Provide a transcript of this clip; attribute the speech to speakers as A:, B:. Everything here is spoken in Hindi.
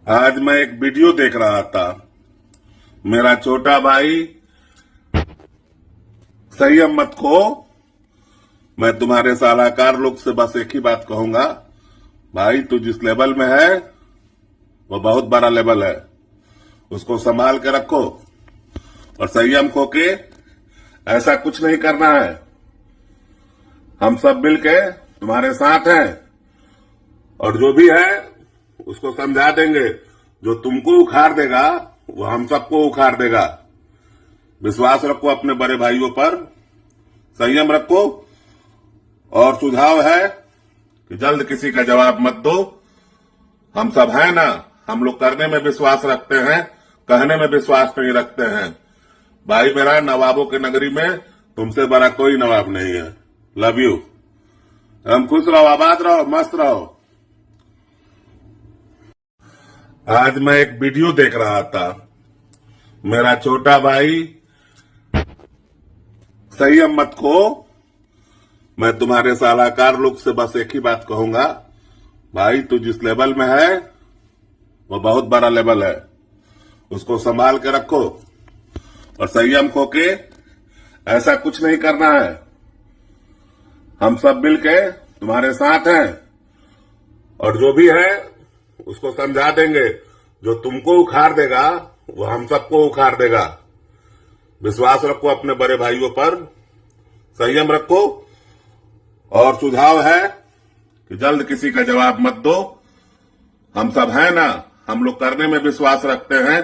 A: आज मैं एक वीडियो देख रहा था। मेरा छोटा भाई संयम मत खो। मैं तुम्हारे सलाहकार लोग से बस एक ही बात कहूंगा, भाई तू जिस लेवल में है वो बहुत बड़ा लेवल है, उसको संभाल के रखो और संयम खो के ऐसा कुछ नहीं करना है। हम सब मिलके तुम्हारे साथ हैं और जो भी है उसको समझा देंगे। जो तुमको उखाड़ देगा वो हम सबको उखाड़ देगा। विश्वास रखो अपने बड़े भाइयों पर, संयम रखो और सुझाव है कि जल्द किसी का जवाब मत दो। हम सब हैं ना, हम लोग करने में विश्वास रखते हैं, कहने में विश्वास नहीं रखते हैं। भाई मेरा, नवाबों की नगरी में तुमसे बड़ा कोई नवाब नहीं है। Love you. हम खुश रहो, आबाद रहो, मस्त रहो। आज मैं एक वीडियो देख रहा था। मेरा छोटा भाई संयम मत खो। मैं तुम्हारे सलाहकार लोग से बस एक ही बात कहूंगा, भाई तू जिस लेवल में है वो बहुत बड़ा लेवल है, उसको संभाल के रखो और संयम खो के ऐसा कुछ नहीं करना है। हम सब मिलके तुम्हारे साथ हैं और जो भी है उसको समझा देंगे। जो तुमको उखाड़ देगा वो हम सबको उखाड़ देगा। विश्वास रखो अपने बड़े भाइयों पर, संयम रखो और सुझाव है कि जल्द किसी का जवाब मत दो। हम सब हैं ना, हम लोग करने में विश्वास रखते हैं,